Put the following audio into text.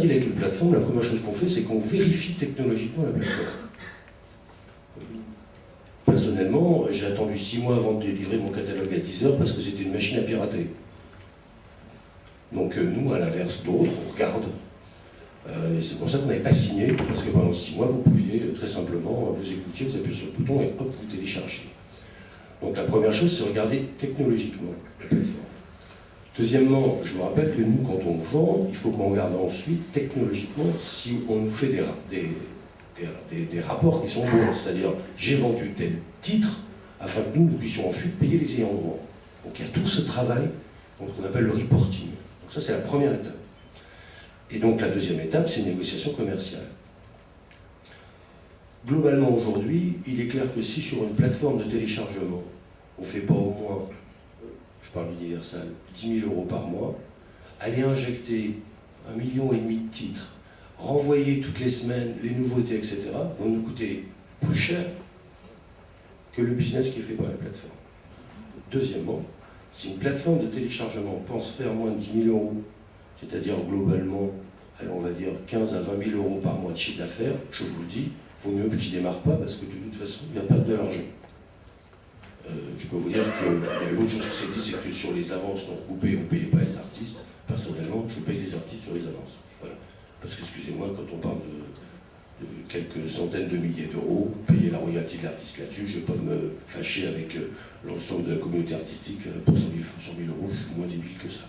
deal avec une plateforme, la première chose qu'on fait, c'est qu'on vérifie technologiquement la plateforme. Personnellement, j'ai attendu 6 mois avant de délivrer mon catalogue à 10 heures parce que c'était une machine à pirater. Donc nous, à l'inverse d'autres, on regarde. Et c'est pour ça qu'on n'avait pas signé, parce que pendant 6 mois, vous pouviez très simplement, vous écoutiez, vous appuyez sur le bouton et hop, vous téléchargez. Donc la première chose, c'est regarder technologiquement la plateforme. Deuxièmement, je vous rappelle que nous, quand on vend, il faut qu'on regarde ensuite technologiquement si on nous fait des rapports qui sont bons. C'est-à-dire, j'ai vendu tel titre afin que nous puissions ensuite payer les ayants droit. Donc il y a tout ce travail qu'on appelle le reporting. Donc ça, c'est la première étape. Et donc la deuxième étape, c'est une négociation commerciale. Globalement, aujourd'hui, il est clair que si sur une plateforme de téléchargement, on ne fait pas au moins, je parle d'Universal, 10 000 € par mois, aller injecter 1,5 million de titres, renvoyer toutes les semaines les nouveautés, etc., vont nous coûter plus cher que le business qui est fait par la plateforme. Deuxièmement, si une plateforme de téléchargement pense faire moins de 10 000 €, c'est-à-dire globalement, allez, on va dire 15 à 20 000 € par mois de chiffre d'affaires, je vous le dis, il vaut mieux qu'il ne démarre pas parce que de toute façon, il va perdre de l'argent. Je peux vous dire que l'autre chose qui s'est dit, c'est que sur les avances non recoupées, on ne payait pas les artistes. Personnellement, je paye les artistes sur les avances. Voilà. Parce que, excusez-moi, quand on parle de quelques centaines de milliers d'euros, payer la royalty de l'artiste là-dessus, je ne vais pas me fâcher avec l'ensemble de la communauté artistique pour 100 000 €, je suis moins débile que ça.